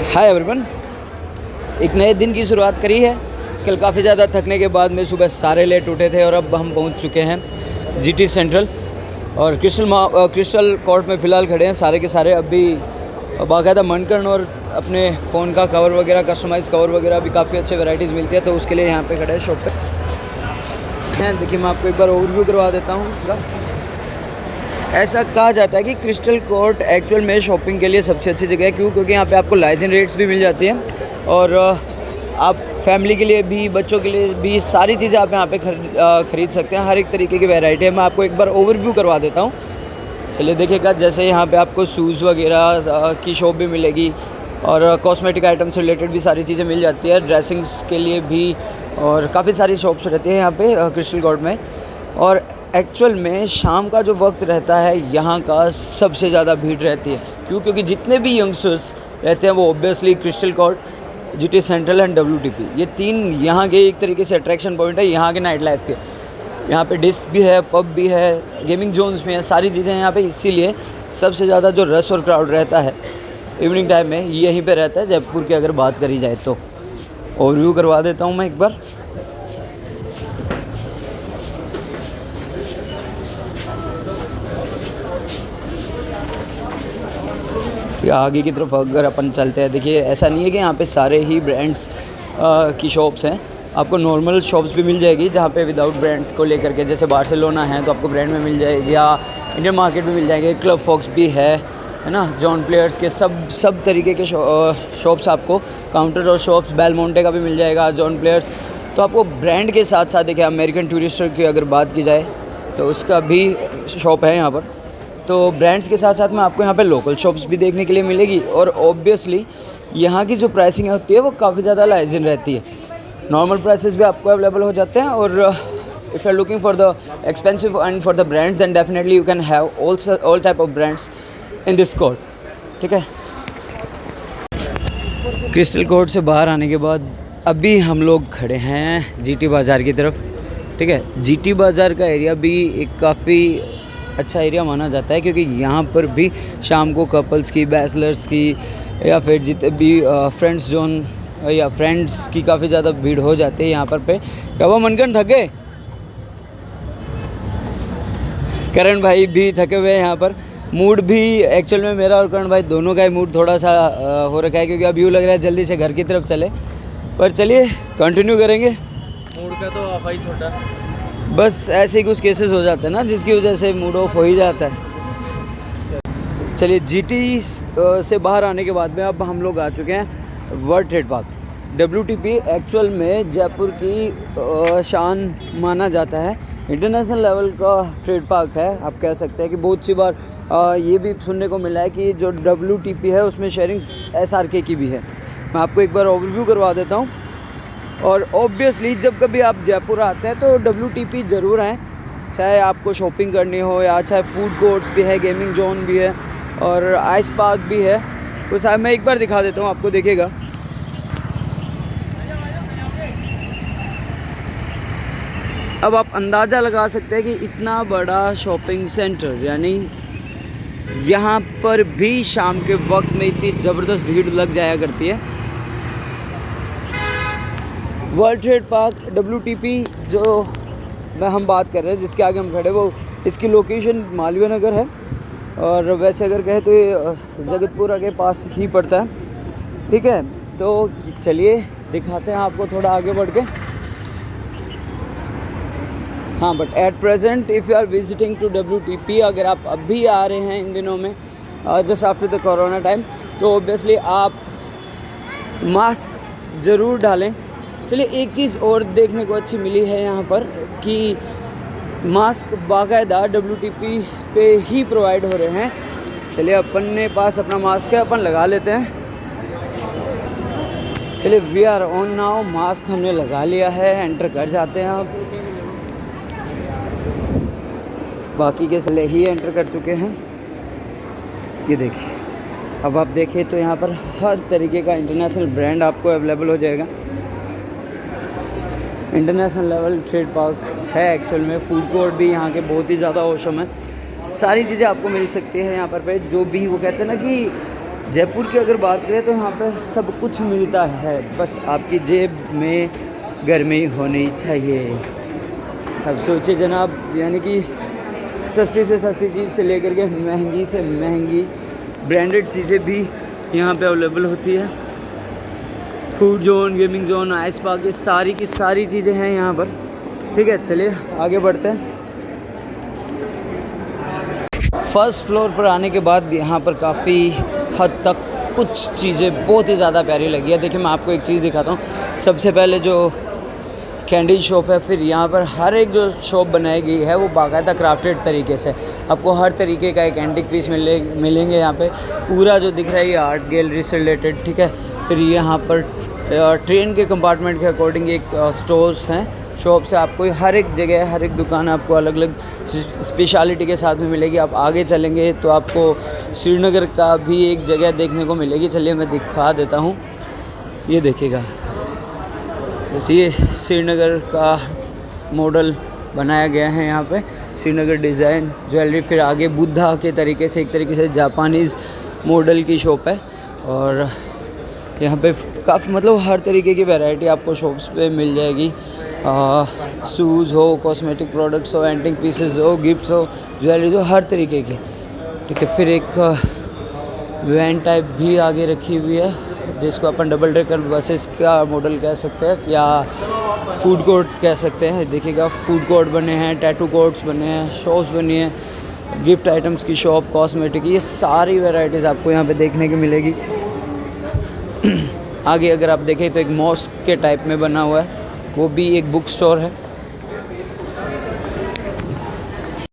Hi everyone, एक नए दिन की शुरुआत करी है। कल काफ़ी ज़्यादा थकने के बाद में सुबह सारे लेट उठे थे और अब हम पहुंच चुके हैं जीटी सेंट्रल और क्रिस्टल कोर्ट में फ़िलहाल खड़े हैं सारे के सारे। अभी बाकायदा मनकर्ण और अपने फ़ोन का कवर वगैरह, कस्टमाइज़ कवर वगैरह भी काफ़ी अच्छे वैराइटीज़ मिलती है, तो उसके लिए यहाँ पे खड़े हैं शॉप पे। देखिए मैं आपको एक बार ओवरव्यू करवा देता हूँ। ऐसा कहा जाता है कि क्रिस्टल कोर्ट एक्चुअल में शॉपिंग के लिए सबसे अच्छी जगह है। क्यों? क्योंकि यहाँ पे आपको लाइसेंस रेट्स भी मिल जाती हैं और आप फैमिली के लिए भी, बच्चों के लिए भी सारी चीज़ें आप यहाँ पे खरीद सकते हैं। हर एक तरीके की वैरायटी है। मैं आपको एक बार ओवरव्यू करवा देता हूँ। चलिए देखिएगा, जैसे यहाँ पे आपको शूज़ वगैरह की शॉप भी मिलेगी और कॉस्मेटिक आइटम से रिलेटेड भी सारी चीज़ें मिल जाती है, ड्रेसिंग्स के लिए भी, और काफ़ी सारी शॉप्स रहती हैं यहाँ पे क्रिस्टल कोर्ट में। और एक्चुअल में शाम का जो वक्त रहता है यहाँ का सबसे ज़्यादा भीड़ रहती है। क्यों? क्योंकि जितने भी यंगस्टर्स रहते हैं वो obviously crystal court, GT central and WTP, ये तीन यहाँ के एक तरीके से अट्रैक्शन पॉइंट है यहाँ के नाइट लाइफ के। यहाँ पे डिस्क भी है, पब भी है, गेमिंग जोन्स भी हैं, सारी चीज़ें यहाँ पे। इसीलिए सबसे ज़्यादा जो रश और क्राउड रहता है इवनिंग टाइम में यहीं पे रहता है जयपुर की अगर बात करी जाए तो। ओवरव्यू करवा देता हूँ मैं एक बार। आगे की तरफ अगर अपन चलते हैं, देखिए ऐसा नहीं है कि यहाँ पे सारे ही ब्रांड्स की शॉप्स हैं। आपको नॉर्मल शॉप्स भी मिल जाएगी जहाँ पे विदाउट ब्रांड्स को लेकर के, जैसे बार्सिलोना है तो आपको ब्रांड में मिल जाएगी, या इंडियन मार्केट में मिल जाएंगे। क्लब फॉक्स भी है ना, जॉन प्लेयर्स के सब तरीके के शॉप्स आपको, काउंटर और शॉप्स, बेलमोंटे का भी मिल जाएगा, जॉन प्लेयर्स। तो आपको ब्रांड के साथ साथ देखिए अमेरिकन टूरिस्टर की अगर बात की जाए तो उसका भी शॉप है यहाँ पर। तो ब्रांड्स के साथ साथ में आपको यहाँ पे लोकल शॉप्स भी देखने के लिए मिलेगी। और ऑब्वियसली यहाँ की जो प्राइसिंग होती है वो काफ़ी ज़्यादा लाइजन रहती है। नॉर्मल प्राइसेस भी आपको अवेलेबल हो जाते हैं, और if you are looking for the expensive and for the brands then definitely you can have all type of brands in this court. ठीक है, क्रिस्टल कोर्ट से बाहर आने के बाद अभी हम लोग खड़े हैं जीटी बाज़ार की तरफ। ठीक है, जीटी बाज़ार का एरिया भी एक काफ़ी अच्छा एरिया माना जाता है, क्योंकि यहाँ पर भी शाम को कपल्स की, बैचलर्स की, या फिर जितने भी फ्रेंड्स जोन या फ्रेंड्स की काफ़ी ज़्यादा भीड़ हो जाती है यहाँ पर पे। क्या वो मनकर्ण थक गए? करण भाई भी थके हुए हैं यहाँ पर। मूड भी एक्चुअल में मेरा और करण भाई दोनों का ही मूड थोड़ा सा हो रखा है, क्योंकि अब यूँ लग रहा है जल्दी से घर की तरफ चले। पर चलिए कंटिन्यू करेंगे। मूड का तो ऑफ ही छोटा, बस ऐसे ही कुछ केसेस हो जाते हैं ना जिसकी वजह से मूड ऑफ हो ही जाता है। चलिए, जीटी से बाहर आने के बाद में अब हम लोग आ चुके हैं world trade park. WTP actual में जयपुर की शान माना जाता है। इंटरनेशनल लेवल का ट्रेड पार्क है। आप कह सकते हैं कि बहुत सी बार ये भी सुनने को मिला है कि जो WTP है उसमें शेयरिंग SRK की भी है। मैं आपको एक बार ओवरव्यू करवा देता हूँ। और ऑब्वियसली जब कभी आप जयपुर आते हैं तो WTP ज़रूर आएँ, चाहे आपको शॉपिंग करनी हो या चाहे फूड कोर्ट्स भी है, गेमिंग जोन भी है और आइस पार्क भी है। तो साहब मैं एक बार दिखा देता हूँ आपको, देखिएगा। अब आप अंदाज़ा लगा सकते हैं कि इतना बड़ा शॉपिंग सेंटर, यानी यहाँ पर भी शाम के वक्त में इतनी ज़बरदस्त भीड़ लग जाया करती है। वर्ल्ड ट्रेड पार्क WTP जो हम बात कर रहे हैं, जिसके आगे हम खड़े, वो इसकी लोकेशन मालवीय नगर है, और वैसे अगर कहें तो ये जगतपुरा के पास ही पड़ता है। ठीक है, तो चलिए दिखाते हैं आपको थोड़ा आगे बढ़ के। हाँ, but at present if you are visiting to WTP, अगर आप अभी आ रहे हैं इन दिनों में just after the corona time, तो ऑब्वियसली आप मास्क ज़रूर डालें। चलिए, एक चीज़ और देखने को अच्छी मिली है यहाँ पर कि मास्क बाकायदा WTP पे ही प्रोवाइड हो रहे हैं। चलिए, अपन ने पास अपना मास्क है, अपन लगा लेते हैं। चलिए, we are on now. Mask हमने लगा लिया है, एंटर कर जाते हैं। अब बाकी के सले ही एंटर कर चुके हैं। ये देखिए, अब आप देखें तो यहाँ पर हर तरीके का इंटरनेशनल ब्रांड आपको अवेलेबल हो जाएगा। इंटरनेशनल लेवल ट्रेड पार्क है एक्चुअल में। फूड कोर्ट भी यहाँ के बहुत ही ज़्यादा औसम है। सारी चीज़ें आपको मिल सकती है यहाँ पर पे। जो भी वो कहते हैं ना कि जयपुर की अगर बात करें तो यहाँ पे सब कुछ मिलता है, बस आपकी जेब में गर्मी होनी चाहिए। अब सोचिए जनाब, यानी कि सस्ती से सस्ती चीज़ से लेकर के महंगी से महंगी ब्रांडेड चीज़ें भी यहाँ पे अवेलेबल होती है। Food zone, gaming zone, ice park, ये सारी की सारी चीज़ें हैं यहाँ पर। ठीक है, चलिए आगे बढ़ते हैं। फर्स्ट फ्लोर पर आने के बाद यहाँ पर काफ़ी हद तक कुछ चीज़ें बहुत ही ज़्यादा प्यारी लगी है। देखिए मैं आपको एक चीज़ दिखाता हूँ। सबसे पहले जो कैंडी शॉप है, फिर यहाँ पर हर एक जो शॉप बनाई गई है वो बाकायदा क्राफ्टेड तरीके से, आपको हर तरीके का एक एंटीक पीस मिलेंगे यहाँ पे। पूरा जो दिख रहा है ये आर्ट गैलरी से रिलेटेड। ठीक है, फिर यहाँ पर ट्रेन के कंपार्टमेंट के अकॉर्डिंग एक स्टोर्स हैं, शॉप्स है। आपको हर एक जगह, हर एक दुकान आपको अलग अलग स्पेशलिटी के साथ में मिलेगी। आप आगे चलेंगे तो आपको श्रीनगर का भी एक जगह देखने को मिलेगी। चलिए मैं दिखा देता हूँ, ये देखिएगा। बस ये श्रीनगर का मॉडल बनाया गया है यहाँ पे, श्रीनगर डिज़ाइन ज्वेलरी। फिर आगे बुद्धा के तरीके से, एक तरीके से जापानीज़ मॉडल की शॉप है। और यहाँ पे काफ़ी मतलब हर तरीके की वैरायटी आपको शॉप्स पे मिल जाएगी। शूज़ हो, कॉस्मेटिक प्रोडक्ट्स हो, एंटिक पीसेस हो, गिफ्ट्स हो, ज्वेलरीज हो, हर तरीके की। ठीक है, फिर एक वैन टाइप भी आगे रखी हुई है, जिसको अपन डबल डेकर बसेस का मॉडल कह सकते हैं या फूड कोर्ट कह सकते हैं। देखिएगा, फूड कोर्ट बने हैं, टैटू कोर्ट्स बने हैं, शॉप्स बनी हैं, गिफ्ट आइटम्स की शॉप, कॉस्मेटिक, ये सारी वैरायटीज़ आपको यहाँ पे देखने की मिलेगी। आगे अगर आप देखें तो एक मॉस्क के टाइप में बना हुआ है, वो भी एक बुक स्टोर है।